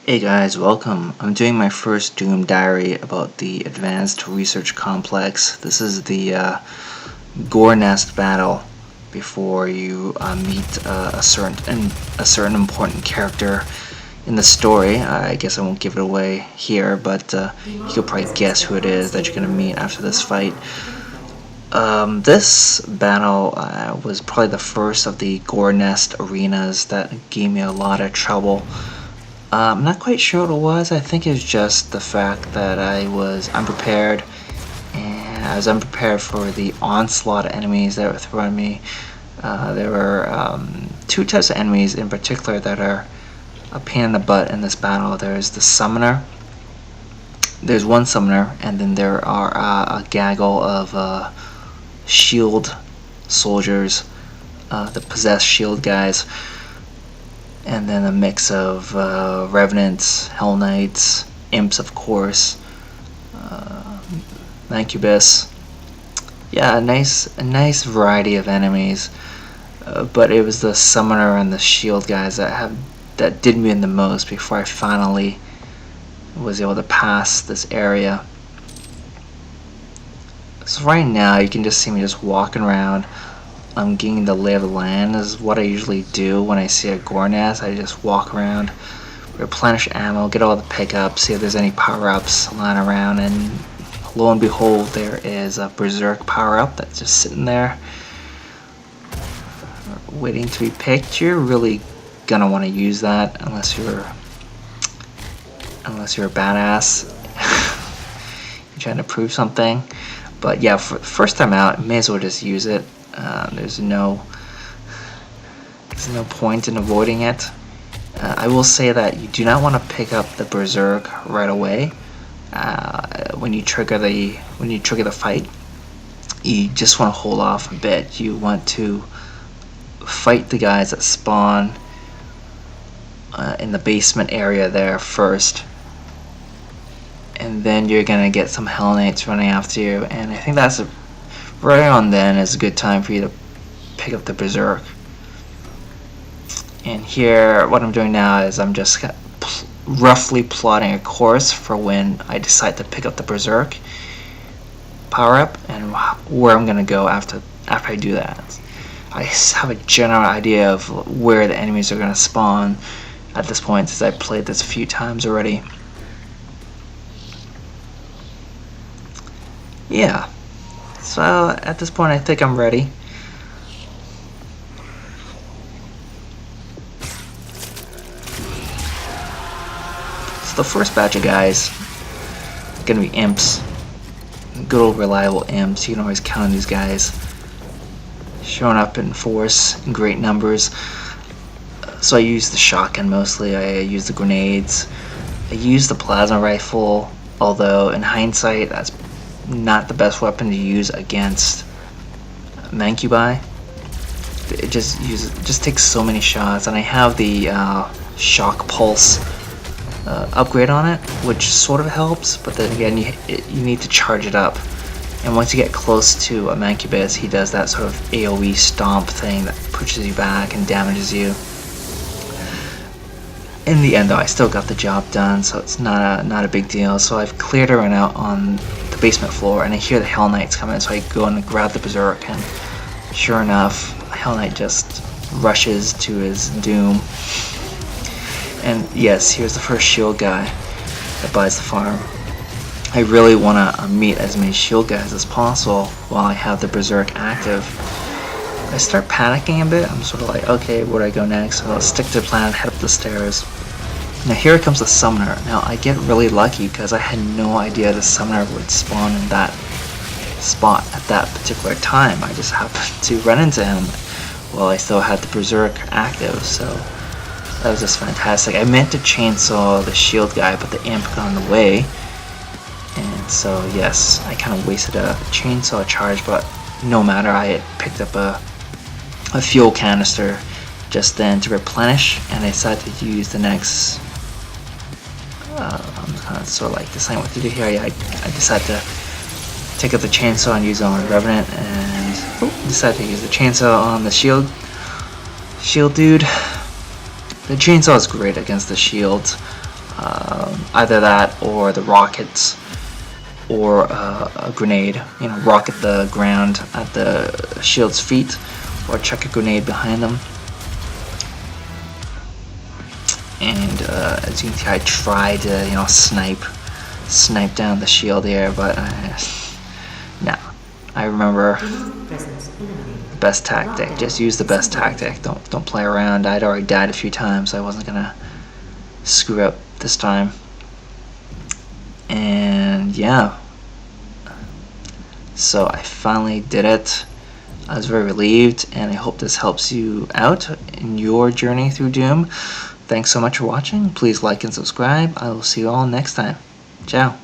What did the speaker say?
Hey guys, welcome. I'm doing my first Doom diary about the Advanced Research Complex. This is the Gore Nest battle before you meet a certain important character in the story. I guess I won't give it away here, but you could probably guess who it is that you're going to meet after this fight. This battle was probably the first of the Gore Nest arenas that gave me a lot of trouble. I'm not quite sure what it was. I think it was just the fact that I was unprepared, and I was unprepared for the onslaught of enemies that were thrown at me. There were two types of enemies in particular that are a pain in the butt in this battle. There's the summoner. There's one summoner, and then there are a gaggle of shield soldiers, the possessed shield guys. And then a mix of revenants, hell knights, imps, of course, incubus. Yeah, a nice variety of enemies. But it was the summoner and the shield guys that did me in the most before I finally was able to pass this area. So right now you can just see me just walking around. I'm getting the lay of the land is what I usually do when I see a Gore Nest. I just walk around, replenish ammo, get all the pickups, see if there's any power-ups lying around, and lo and behold, there is a Berserk power-up that's just sitting there waiting to be picked. You're really gonna want to use that unless you're a badass. You're trying to prove something. But yeah, for the first time out, you may as well just use it. There's no point in avoiding it. I will say that you do not want to pick up the Berserk right away. When you trigger the fight, you just want to hold off a bit. You want to fight the guys that spawn in the basement area there first, and then you're gonna get some Hell Knights running after you. And I think that's right on then is a good time for you to pick up the Berserk. And here, what I'm doing now is I'm just roughly plotting a course for when I decide to pick up the Berserk power-up and where I'm gonna go after I do that. I have a general idea of where the enemies are gonna spawn at this point, since I've played this a few times already. Yeah. So at this point I think I'm ready. So the first batch of guys are gonna be imps. Good old reliable imps. You can always count on these guys showing up in force in great numbers. So I use the shotgun mostly. I use the grenades. I use the plasma rifle, although in hindsight that's not the best weapon to use against Mancubi. It just takes so many shots, and I have the shock pulse upgrade on it, which sort of helps, but then again you need to charge it up. And once you get close to a Mancubus, he does that sort of AoE stomp thing that pushes you back and damages you. In the end though, I still got the job done, so it's not a big deal. So I've cleared everyone out on the basement floor, and I hear the Hell Knights coming, so I go and grab the Berserk, and sure enough, Hell Knight just rushes to his doom. And yes, here's the first shield guy that buys the farm. I really want to meet as many shield guys as possible while I have the Berserk active. I start panicking a bit. I'm sort of like, okay, where do I go next? So I'll stick to the plan, head up the stairs. Now here comes the summoner. Now I get really lucky because I had no idea the summoner would spawn in that spot at that particular time. I just happened to run into him while I still had the Berserk active, so that was just fantastic. I meant to chainsaw the shield guy, but the imp got in the way. And so yes, I kind of wasted a chainsaw charge, but no matter, I had picked up a fuel canister just then to replenish, and I decided to use the next I'm kind of sort of like deciding what to do here. I decided to take up the chainsaw and use it on the Revenant, and decided to use the chainsaw on the shield dude. The chainsaw is great against the shields. Either that or the rockets or a grenade. You know, rocket the ground at the shield's feet or chuck a grenade behind them. And as you can see, I tried to, you know, snipe down the shield here, but no. I remember the best tactic. Just use the best tactic. Don't play around. I'd already died a few times, so I wasn't gonna screw up this time. And yeah, so I finally did it. I was very relieved, and I hope this helps you out in your journey through Doom. Thanks so much for watching. Please like and subscribe. I will see you all next time. Ciao.